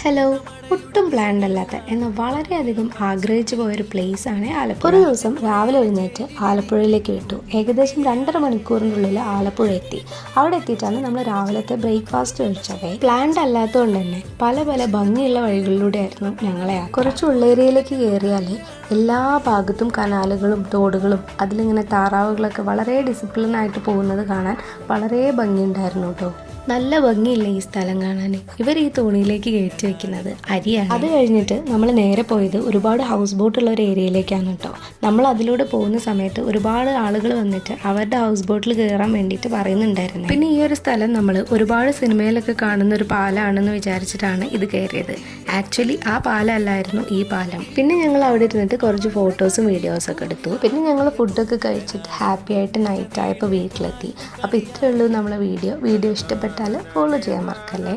Hello, ഒട്ടും planned അല്ലാത്ത എന്നാൽ വളരെയധികം ആഗ്രഹിച്ചു പോയൊരു പ്ലേസാണ് ആലപ്പുഴ. ഒരു ദിവസം രാവിലെ എഴുന്നേറ്റ് ആലപ്പുഴയിലേക്ക് വിട്ടു. ഏകദേശം 2.5 മണിക്കൂറിനുള്ളിൽ ആലപ്പുഴ എത്തി. അവിടെ എത്തിയിട്ടാണ് നമ്മൾ രാവിലത്തെ ബ്രേക്ക്ഫാസ്റ്റ് കഴിച്ചത്. പ്ലാൻഡ് അല്ലാത്തതുകൊണ്ട് തന്നെ പല പല ഭംഗിയുള്ള വഴികളിലൂടെ ആയിരുന്നു ഞങ്ങളെ. കുറച്ച് ഉള്ളേരിയയിലേക്ക് കയറിയാൽ എല്ലാ ഭാഗത്തും കനാലുകളും തോടുകളും അതിലിങ്ങനെ താറാവുകളൊക്കെ വളരെ ഡിസിപ്ലിനായിട്ട് പോകുന്നത് കാണാൻ വളരെ ഭംഗിയുണ്ടായിരുന്നു കേട്ടോ. നല്ല ഭംഗിയില്ല ഈ സ്ഥലം കാണാൻ. ഇവർ ഈ തോണിയിലേക്ക് കയറ്റി വെക്കുന്നത് അരിയാണ്. അത് കഴിഞ്ഞിട്ട് നമ്മൾ നേരെ പോയത് ഒരുപാട് ഹൗസ് ബോട്ടുള്ള ഒരു ഏരിയയിലേക്കാണ് കേട്ടോ. നമ്മൾ അതിലൂടെ പോകുന്ന സമയത്ത് ഒരുപാട് ആളുകൾ വന്നിട്ട് അവരുടെ ഹൗസ് ബോട്ടിൽ കയറാൻ വേണ്ടിയിട്ട് പറയുന്നുണ്ടായിരുന്നു. പിന്നെ ഈ ഒരു സ്ഥലം നമ്മൾ ഒരുപാട് സിനിമയിലൊക്കെ കാണുന്ന ഒരു പാലമാണെന്ന് വിചാരിച്ചിട്ടാണ് ഇത് കയറിയത്. ആക്ച്വലി ആ പാലമല്ലായിരുന്നു ഈ പാലം. പിന്നെ ഞങ്ങൾ അവിടെ ഇരുന്നിട്ട് കുറച്ച് ഫോട്ടോസും വീഡിയോസും ഒക്കെ എടുത്തു. പിന്നെ ഞങ്ങൾ ഫുഡൊക്കെ കഴിച്ചിട്ട് ഹാപ്പി ആയിട്ട് നൈറ്റ് ആയപ്പോൾ വീട്ടിലെത്തി. അപ്പോൾ ഇത്രയേ ഉള്ളൂ നമ്മളെ വീഡിയോ ഇഷ്ടപ്പെട്ട ഫോളോ ചെയ്യാൻ മറക്കല്ലേ.